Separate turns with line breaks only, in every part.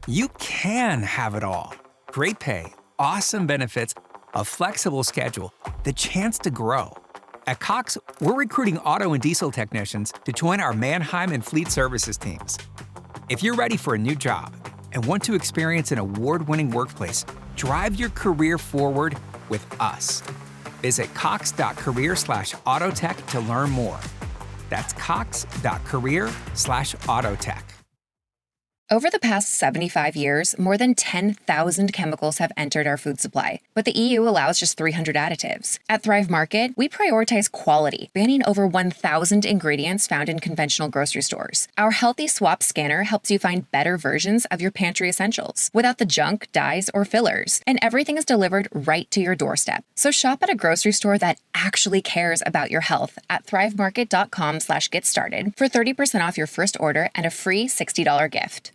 You can have it all. Great pay, awesome benefits, a flexible schedule, the chance to grow. At Cox, we're recruiting auto and diesel technicians to join our Mannheim and Fleet Services teams. If you're ready for a new job and want to experience an award-winning workplace, drive your career forward with us. Visit cox.career/autotech to learn more. That's cox.career/autotech.
Over the past 75 years, more than 10,000 chemicals have entered our food supply, but the EU allows just 300 additives. At Thrive Market, we prioritize quality, banning over 1,000 ingredients found in conventional grocery stores. Our Healthy Swap scanner helps you find better versions of your pantry essentials without the junk, dyes, or fillers, and everything is delivered right to your doorstep. So shop at a grocery store that actually cares about your health at thrivemarket.com/get started for 30% off your first order and a free $60 gift.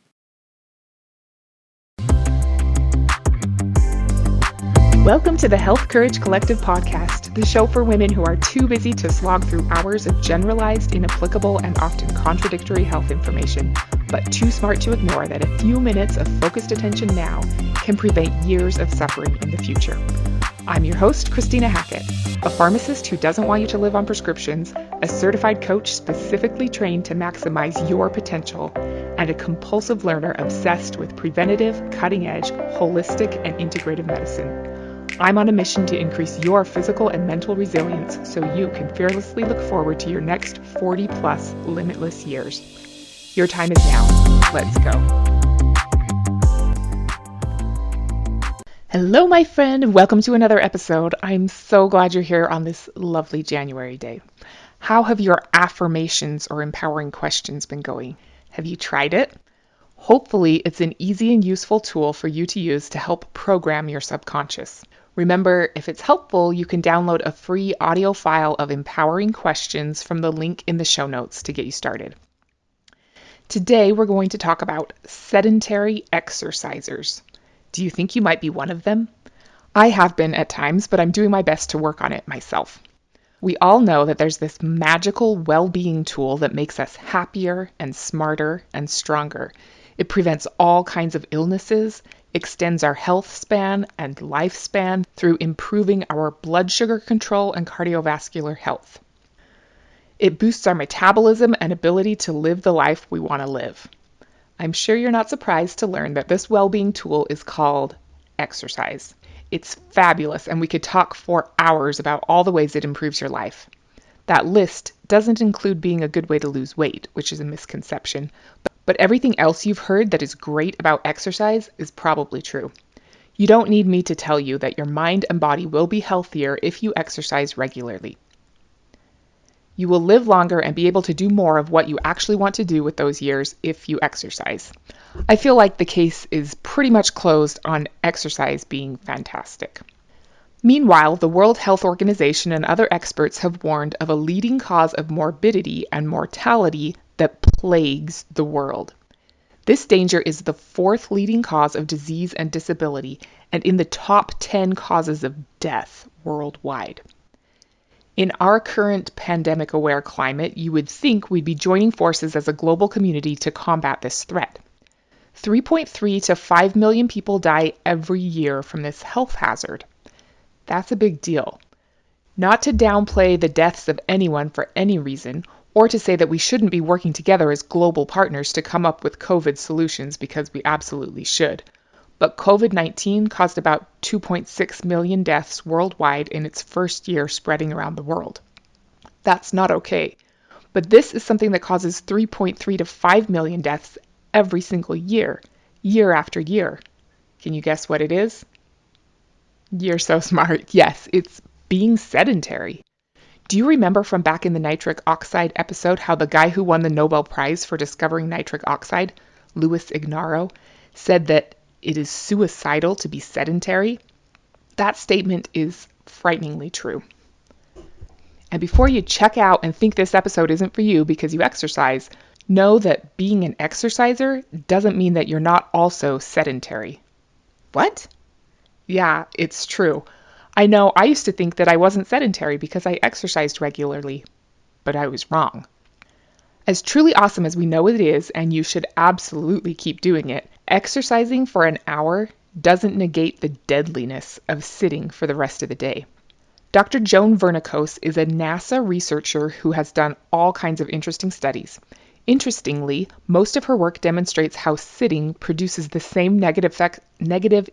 Welcome to the Health Courage Collective podcast, the show for women who are too busy to slog through hours of generalized, inapplicable, and often contradictory health information, but too smart to ignore that a few minutes of focused attention now can prevent years of suffering in the future. I'm your host, Christina Hackett, a pharmacist who doesn't want you to live on prescriptions, a certified coach specifically trained to maximize your potential, and a compulsive learner obsessed with preventative, cutting-edge, holistic, and integrative medicine. I'm on a mission to increase your physical and mental resilience so you can fearlessly look forward to your next 40-plus limitless years. Your time is now. Let's go. Hello, my friend. Welcome to another episode. I'm so glad you're here on this lovely January day. How have your affirmations or empowering questions been going? Have you tried it? Hopefully, it's an easy and useful tool for you to use to help program your subconscious. Remember, if it's helpful, you can download a free audio file of empowering questions from the link in the show notes to get you started. Today, we're going to talk about sedentary exercisers. Do you think you might be one of them? I have been at times, but I'm doing my best to work on it myself. We all know that there's this magical well-being tool that makes us happier and smarter and stronger. It prevents all kinds of illnesses, extends our health span and lifespan through improving our blood sugar control and cardiovascular health. It boosts our metabolism and ability to live the life we want to live. I'm sure you're not surprised to learn that this well-being tool is called exercise. It's fabulous, and we could talk for hours about all the ways it improves your life. That list doesn't include being a good way to lose weight, which is a misconception, but everything else you've heard that is great about exercise is probably true. You don't need me to tell you that your mind and body will be healthier if you exercise regularly. You will live longer and be able to do more of what you actually want to do with those years if you exercise. I feel like the case is pretty much closed on exercise being fantastic. Meanwhile, the World Health Organization and other experts have warned of a leading cause of morbidity and mortality that plagues the world. This danger is the fourth leading cause of disease and disability, and in the top 10 causes of death worldwide. In our current pandemic-aware climate, you would think we'd be joining forces as a global community to combat this threat. 3.3 to 5 million people die every year from this health hazard. That's a big deal. Not to downplay the deaths of anyone for any reason, or to say that we shouldn't be working together as global partners to come up with COVID solutions, because we absolutely should. But COVID-19 caused about 2.6 million deaths worldwide in its first year spreading around the world. That's not okay. But this is something that causes 3.3 to 5 million deaths every single year, year after year. Can you guess what it is? You're so smart. Yes, it's being sedentary. Do you remember from back in the nitric oxide episode how the guy who won the Nobel Prize for discovering nitric oxide, Louis Ignarro, said that it is suicidal to be sedentary? That statement is frighteningly true. And before you check out and think this episode isn't for you because you exercise, know that being an exerciser doesn't mean that you're not also sedentary. What? Yeah, it's true. I know I used to think that I wasn't sedentary because I exercised regularly, but I was wrong. As truly awesome as we know it is, and you should absolutely keep doing it, Exercising for an hour doesn't negate the deadliness of sitting for the rest of the day. Dr. Joan Vernikos is a NASA researcher who has done all kinds of interesting studies. Interestingly, most of her work demonstrates how sitting produces the same negative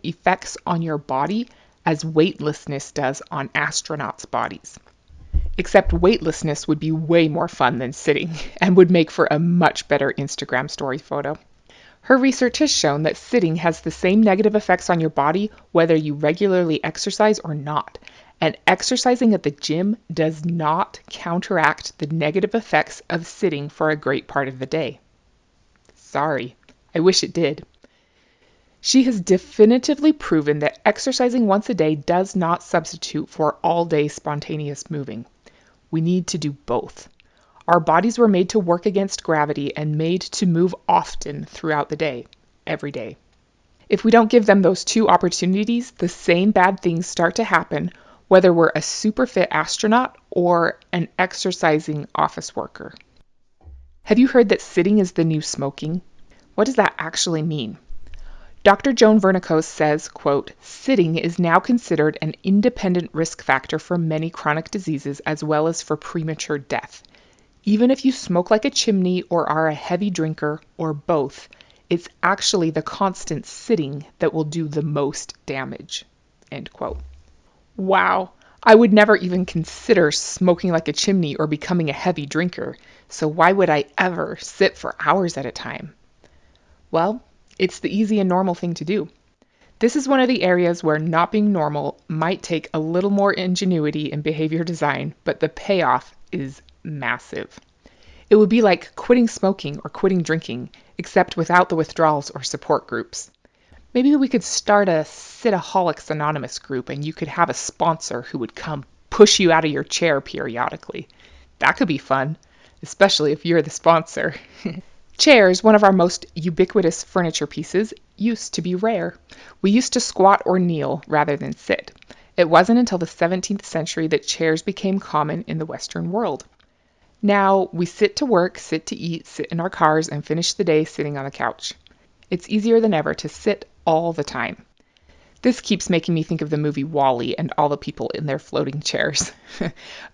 effects on your body as weightlessness does on astronauts' bodies. Except weightlessness would be way more fun than sitting and would make for a much better Instagram story photo. Her research has shown that sitting has the same negative effects on your body whether you regularly exercise or not, and exercising at the gym does not counteract the negative effects of sitting for a great part of the day. Sorry, I wish it did. She has definitively proven that exercising once a day does not substitute for all-day spontaneous moving. We need to do both. Our bodies were made to work against gravity and made to move often throughout the day, every day. If we don't give them those two opportunities, the same bad things start to happen, whether we're a super fit astronaut or an exercising office worker. Have you heard that sitting is the new smoking? What does that actually mean? Dr. Joan Vernikos says, quote, "Sitting is now considered an independent risk factor for many chronic diseases as well as for premature death. Even if you smoke like a chimney or are a heavy drinker or both, it's actually the constant sitting that will do the most damage." End quote. Wow, I would never even consider smoking like a chimney or becoming a heavy drinker, so why would I ever sit for hours at a time? Well, it's the easy and normal thing to do. This is one of the areas where not being normal might take a little more ingenuity in behavior design, but the payoff is massive. It would be like quitting smoking or quitting drinking, except without the withdrawals or support groups. Maybe we could start a Sitaholics Anonymous group and you could have a sponsor who would come push you out of your chair periodically. That could be fun, especially if you're the sponsor. Chairs, one of our most ubiquitous furniture pieces, used to be rare. We used to squat or kneel rather than sit. It wasn't until the 17th century that chairs became common in the Western world. Now we sit to work, sit to eat, sit in our cars, and finish the day sitting on the couch. It's easier than ever to sit all the time. This keeps making me think of the movie WALL-E and all the people in their floating chairs.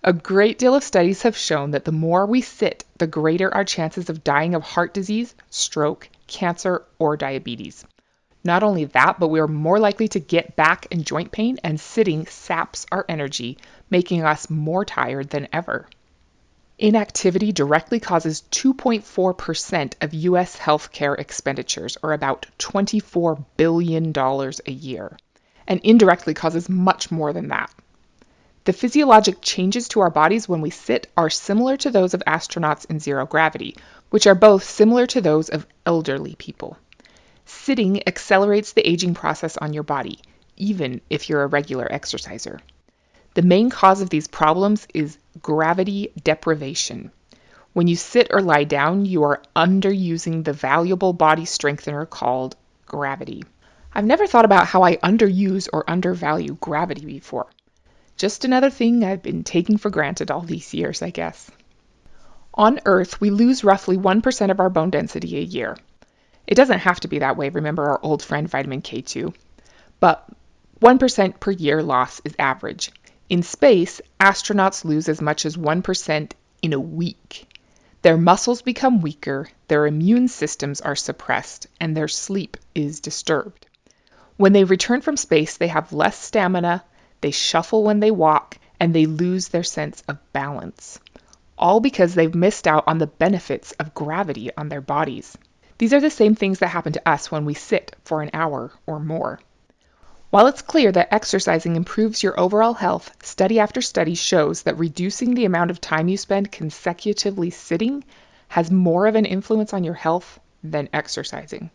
A great deal of studies have shown that the more we sit, the greater our chances of dying of heart disease, stroke, cancer, or diabetes. Not only that, but we are more likely to get back and joint pain, and sitting saps our energy, making us more tired than ever. Inactivity directly causes 2.4% of U.S. healthcare expenditures, or about $24 billion a year, and indirectly causes much more than that. The physiologic changes to our bodies when we sit are similar to those of astronauts in zero gravity, which are both similar to those of elderly people. Sitting accelerates the aging process on your body, even if you're a regular exerciser. The main cause of these problems is gravity deprivation. When you sit or lie down, you are underusing the valuable body strengthener called gravity. I've never thought about how I underuse or undervalue gravity before. Just another thing I've been taking for granted all these years, I guess. On Earth, we lose roughly 1% of our bone density a year. It doesn't have to be that way, remember our old friend vitamin K2. But 1% per year loss is average. In space, astronauts lose as much as 1% in a week. Their muscles become weaker, their immune systems are suppressed, and their sleep is disturbed. When they return from space, they have less stamina, they shuffle when they walk, and they lose their sense of balance. All because they've missed out on the benefits of gravity on their bodies. These are the same things that happen to us when we sit for an hour or more. While it's clear that exercising improves your overall health, study after study shows that reducing the amount of time you spend consecutively sitting has more of an influence on your health than exercising.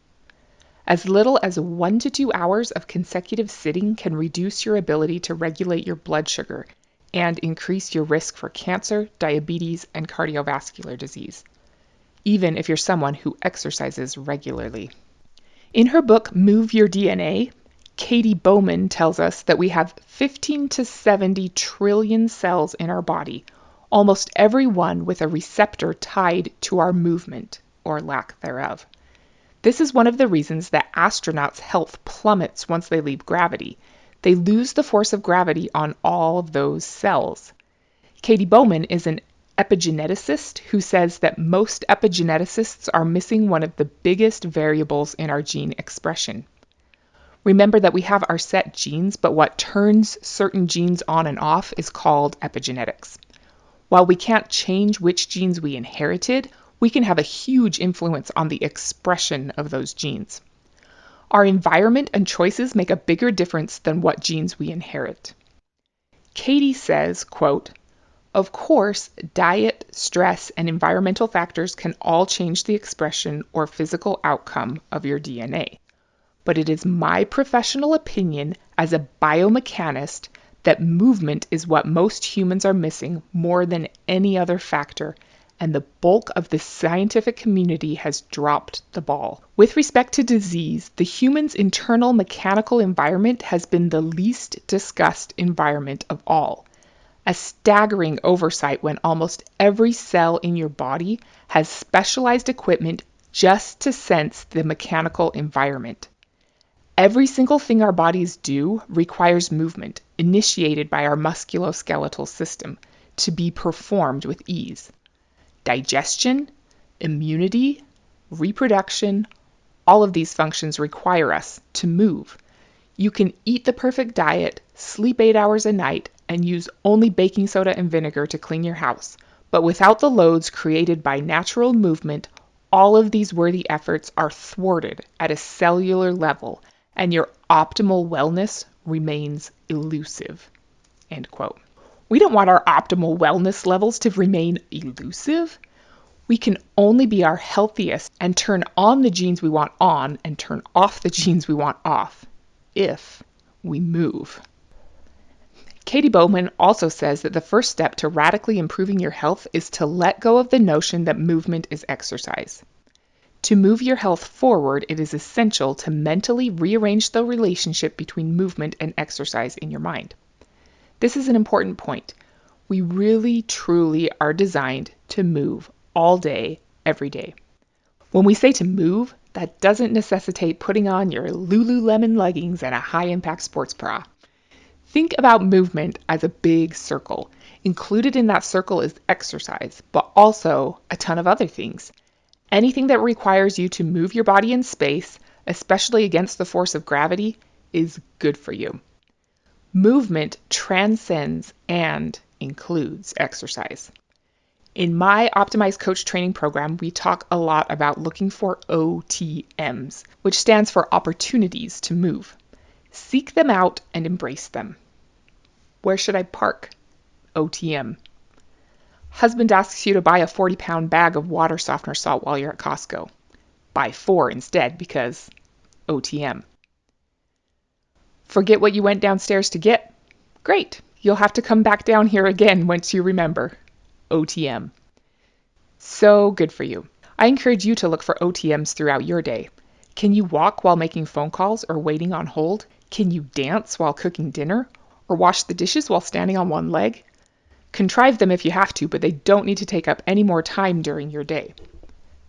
As little as 1 to 2 hours of consecutive sitting can reduce your ability to regulate your blood sugar and increase your risk for cancer, diabetes, and cardiovascular disease, even if you're someone who exercises regularly. In her book, Move Your DNA, Katie Bowman tells us that we have 15 to 70 trillion cells in our body, almost every one with a receptor tied to our movement, or lack thereof. This is one of the reasons that astronauts' health plummets once they leave gravity. They lose the force of gravity on all of those cells. Katie Bowman is an epigeneticist who says that most epigeneticists are missing one of the biggest variables in our gene expression. Remember that we have our set genes, but what turns certain genes on and off is called epigenetics. While we can't change which genes we inherited, we can have a huge influence on the expression of those genes. Our environment and choices make a bigger difference than what genes we inherit. Katie says, quote, "Of course, diet, stress, and environmental factors can all change the expression or physical outcome of your DNA. But it is my professional opinion as a biomechanist that movement is what most humans are missing more than any other factor, and the bulk of the scientific community has dropped the ball. With respect to disease, the human's internal mechanical environment has been the least discussed environment of all. A staggering oversight when almost every cell in your body has specialized equipment just to sense the mechanical environment. Every single thing our bodies do requires movement, initiated by our musculoskeletal system, to be performed with ease. Digestion, immunity, reproduction, all of these functions require us to move. You can eat the perfect diet, sleep 8 hours a night, and use only baking soda and vinegar to clean your house, but without the loads created by natural movement, all of these worthy efforts are thwarted at a cellular level, and your optimal wellness remains elusive." End quote. We don't want our optimal wellness levels to remain elusive. We can only be our healthiest and turn on the genes we want on and turn off the genes we want off if we move. Katie Bowman also says that the first step to radically improving your health is to let go of the notion that movement is exercise. To move your health forward, it is essential to mentally rearrange the relationship between movement and exercise in your mind. This is an important point. We really, truly are designed to move all day, every day. When we say to move, that doesn't necessitate putting on your Lululemon leggings and a high-impact sports bra. Think about movement as a big circle. Included in that circle is exercise, but also a ton of other things. Anything that requires you to move your body in space, especially against the force of gravity, is good for you. Movement transcends and includes exercise. In my Optimized Coach training program, we talk a lot about looking for OTMs, which stands for opportunities to move. Seek them out and embrace them. Where should I park? OTM. Husband asks you to buy a 40-pound bag of water softener salt while you're at Costco. Buy 4 instead because OTM. Forget what you went downstairs to get? Great. You'll have to come back down here again once you remember. OTM. So good for you. I encourage you to look for OTMs throughout your day. Can you walk while making phone calls or waiting on hold? Can you dance while cooking dinner? Or wash the dishes while standing on one leg? Contrive them if you have to, but they don't need to take up any more time during your day.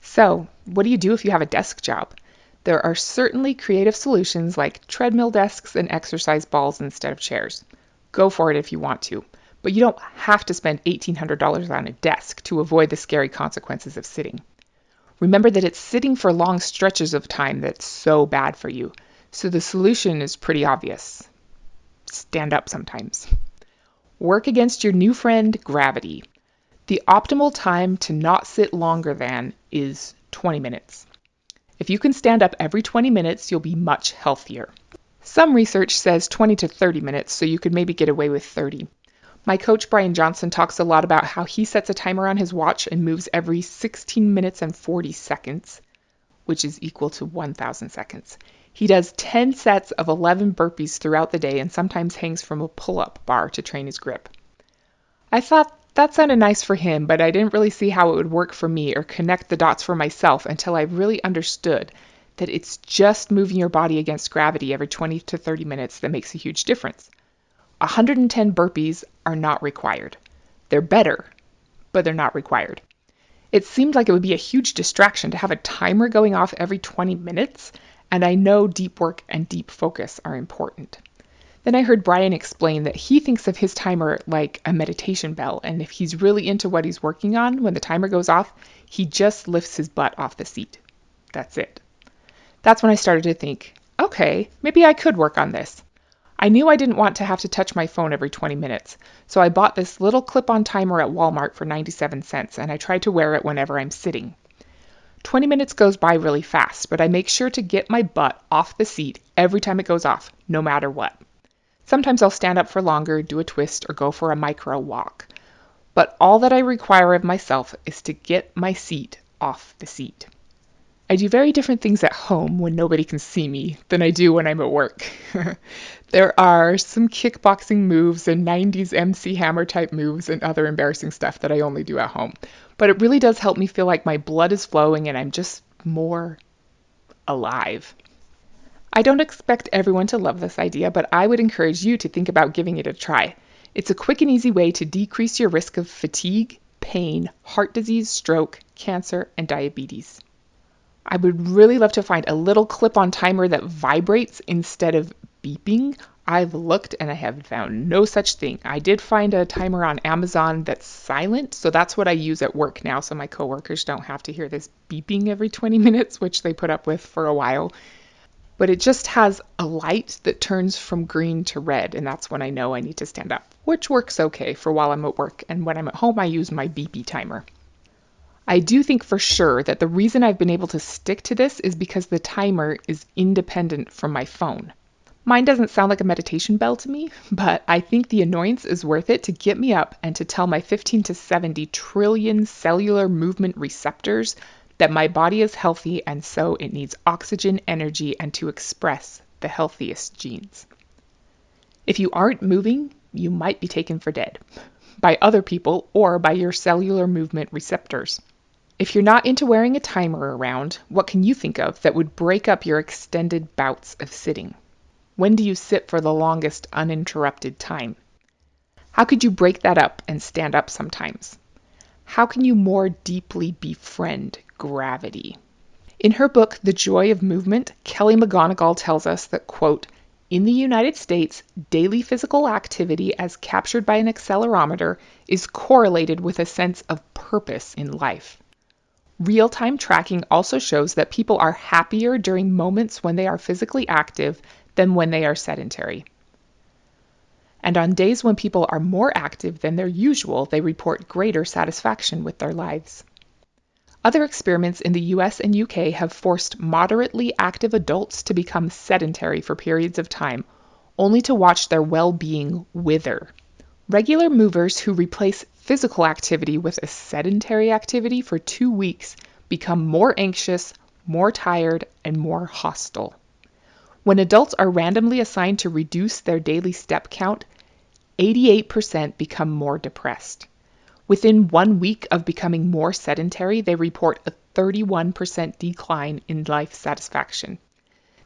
So, what do you do if you have a desk job? There are certainly creative solutions like treadmill desks and exercise balls instead of chairs. Go for it if you want to, but you don't have to spend $1,800 on a desk to avoid the scary consequences of sitting. Remember that it's sitting for long stretches of time that's so bad for you, so the solution is pretty obvious. Stand up sometimes. Work against your new friend, gravity. The optimal time to not sit longer than is 20 minutes. If you can stand up every 20 minutes, you'll be much healthier. Some research says 20 to 30 minutes, so you could maybe get away with 30. My coach, Brian Johnson, talks a lot about how he sets a timer on his watch and moves every 16 minutes and 40 seconds, which is equal to 1,000 seconds. He does 10 sets of 11 burpees throughout the day and sometimes hangs from a pull-up bar to train his grip. I thought that sounded nice for him, but I didn't really see how it would work for me or connect the dots for myself until I really understood that it's just moving your body against gravity every 20 to 30 minutes that makes a huge difference. 110 burpees are not required. They're better, but they're not required. It seemed like it would be a huge distraction to have a timer going off every 20 minutes, and I know deep work and deep focus are important. Then I heard Brian explain that he thinks of his timer like a meditation bell, and if he's really into what he's working on, when the timer goes off, he just lifts his butt off the seat. That's it. That's when I started to think, okay, maybe I could work on this. I knew I didn't want to have to touch my phone every 20 minutes, so I bought this little clip-on timer at Walmart for 97 cents, and I try to wear it whenever I'm sitting. 20 minutes goes by really fast, but I make sure to get my butt off the seat every time it goes off, no matter what. Sometimes I'll stand up for longer, do a twist, or go for a micro walk. But all that I require of myself is to get my seat off the seat. I do very different things at home when nobody can see me than I do when I'm at work. There are some kickboxing moves and 90s MC Hammer type moves and other embarrassing stuff that I only do at home. But it really does help me feel like my blood is flowing and I'm just more alive. I don't expect everyone to love this idea, but I would encourage you to think about giving it a try. It's a quick and easy way to decrease your risk of fatigue, pain, heart disease, stroke, cancer, and diabetes. I would really love to find a little clip-on timer that vibrates instead of beeping. I've looked and I have found no such thing. I did find a timer on Amazon that's silent, so that's what I use at work now, so my coworkers don't have to hear this beeping every 20 minutes, which they put up with for a while. But it just has a light that turns from green to red, and that's when I know I need to stand up, which works okay for while I'm at work, and when I'm at home I use my beepy timer. I do think for sure that the reason I've been able to stick to this is because the timer is independent from my phone. Mine doesn't sound like a meditation bell to me, but I think the annoyance is worth it to get me up and to tell my 15 to 70 trillion cellular movement receptors that my body is healthy and so it needs oxygen, energy, and to express the healthiest genes. If you aren't moving, you might be taken for dead by other people or by your cellular movement receptors. If you're not into wearing a timer around, what can you think of that would break up your extended bouts of sitting? When do you sit for the longest uninterrupted time? How could you break that up and stand up sometimes? How can you more deeply befriend gravity? In her book, The Joy of Movement, Kelly McGonigal tells us that, quote, in the United States, daily physical activity as captured by an accelerometer is correlated with a sense of purpose in life. Real-time tracking also shows that people are happier during moments when they are physically active than when they are sedentary. And on days when people are more active than their usual, they report greater satisfaction with their lives. Other experiments in the US and UK have forced moderately active adults to become sedentary for periods of time, only to watch their well-being wither. Regular movers who replace physical activity with a sedentary activity for 2 weeks become more anxious, more tired, and more hostile. When adults are randomly assigned to reduce their daily step count, 88% become more depressed. Within 1 week of becoming more sedentary, they report a 31% decline in life satisfaction.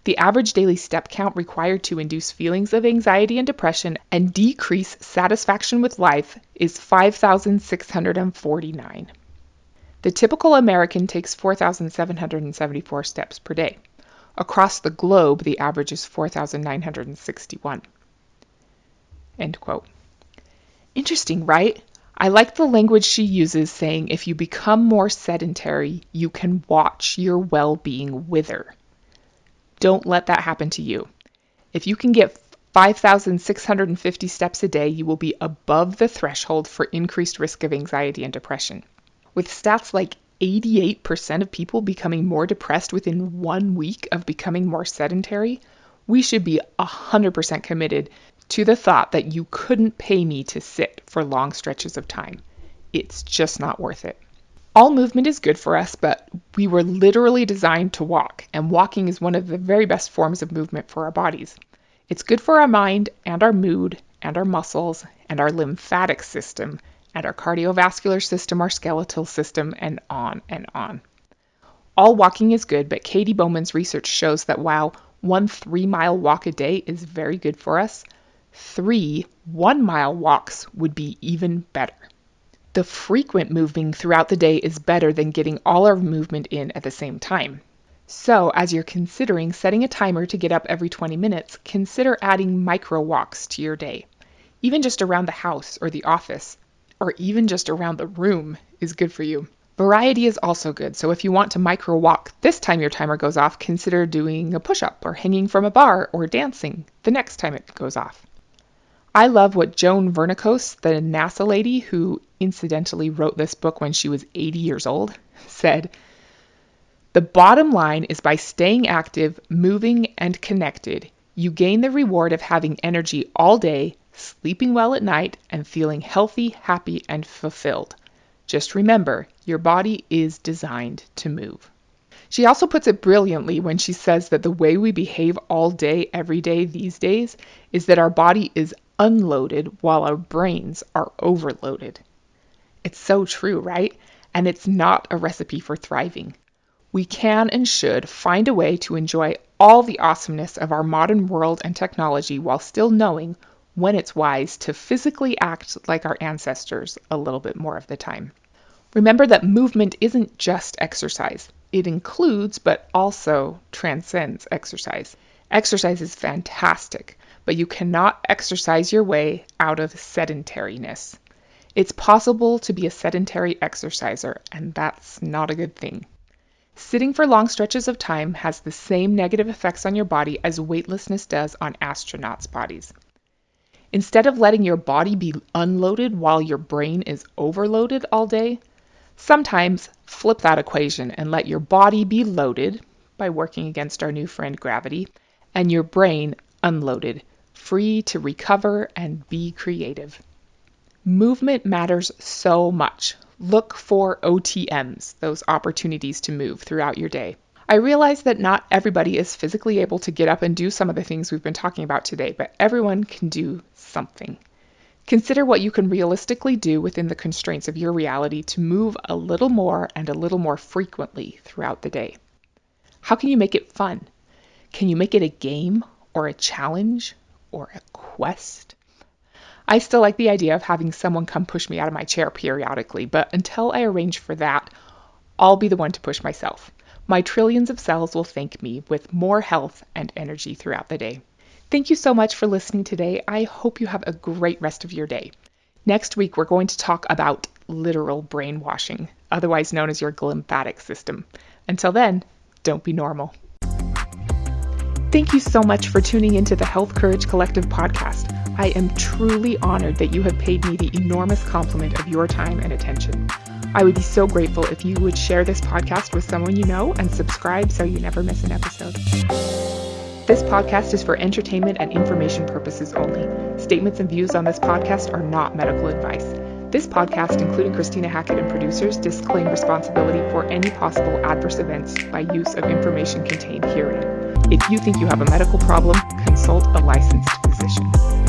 The average daily step count required to induce feelings of anxiety and depression and decrease satisfaction with life is 5,649. The typical American takes 4,774 steps per day. Across the globe, the average is 4,961. End quote. Interesting, right? I like the language she uses, saying if you become more sedentary, you can watch your well-being wither. Don't let that happen to you. If you can get 5,650 steps a day, you will be above the threshold for increased risk of anxiety and depression. With stats like 88% of people becoming more depressed within 1 week of becoming more sedentary, we should be 100% committed to the thought that you couldn't pay me to sit for long stretches of time. It's just not worth it. All movement is good for us, but we were literally designed to walk, and walking is one of the very best forms of movement for our bodies. It's good for our mind and our mood and our muscles and our lymphatic system and our cardiovascular system, our skeletal system, and on and on. All walking is good, but Katie Bowman's research shows that while 1 3-mile walk a day is very good for us, 3 1-mile walks would be even better. The frequent moving throughout the day is better than getting all our movement in at the same time. So, as you're considering setting a timer to get up every 20 minutes, consider adding micro walks to your day. Even just around the house or the office, or even just around the room is good for you. Variety is also good, so if you want to micro walk this time your timer goes off, consider doing a push-up or hanging from a bar or dancing the next time it goes off. I love what Joan Vernikos, the NASA lady who incidentally wrote this book when she was 80 years old, said, "The bottom line is by staying active, moving, and connected, you gain the reward of having energy all day, sleeping well at night, and feeling healthy, happy, and fulfilled. Just remember, your body is designed to move." She also puts it brilliantly when she says that the way we behave all day, every day these days is that our body is unloaded while our brains are overloaded. It's so true, right? And it's not a recipe for thriving. We can and should find a way to enjoy all the awesomeness of our modern world and technology while still knowing when it's wise to physically act like our ancestors a little bit more of the time. Remember that movement isn't just exercise. It includes, but also transcends exercise. Exercise is fantastic, but you cannot exercise your way out of sedentariness. It's possible to be a sedentary exerciser, and that's not a good thing. Sitting for long stretches of time has the same negative effects on your body as weightlessness does on astronauts' bodies. Instead of letting your body be unloaded while your brain is overloaded all day, sometimes flip that equation and let your body be loaded by working against our new friend gravity, and your brain unloaded, free to recover and be creative. Movement matters so much. Look for OTMs, those opportunities to move throughout your day. I realize that not everybody is physically able to get up and do some of the things we've been talking about today, but everyone can do something. Consider what you can realistically do within the constraints of your reality to move a little more and a little more frequently throughout the day. How can you make it fun? Can you make it a game or a challenge or a quest? I still like the idea of having someone come push me out of my chair periodically, but until I arrange for that, I'll be the one to push myself. My trillions of cells will thank me with more health and energy throughout the day. Thank you so much for listening today. I hope you have a great rest of your day. Next week, we're going to talk about literal brainwashing, otherwise known as your glymphatic system. Until then, don't be normal. Thank you so much for tuning into the Health Courage Collective podcast. I am truly honored that you have paid me the enormous compliment of your time and attention. I would be so grateful if you would share this podcast with someone you know and subscribe so you never miss an episode. This podcast is for entertainment and information purposes only. Statements and views on this podcast are not medical advice. This podcast, including Christina Hackett and producers, disclaim responsibility for any possible adverse events by use of information contained herein. If you think you have a medical problem, consult a licensed physician.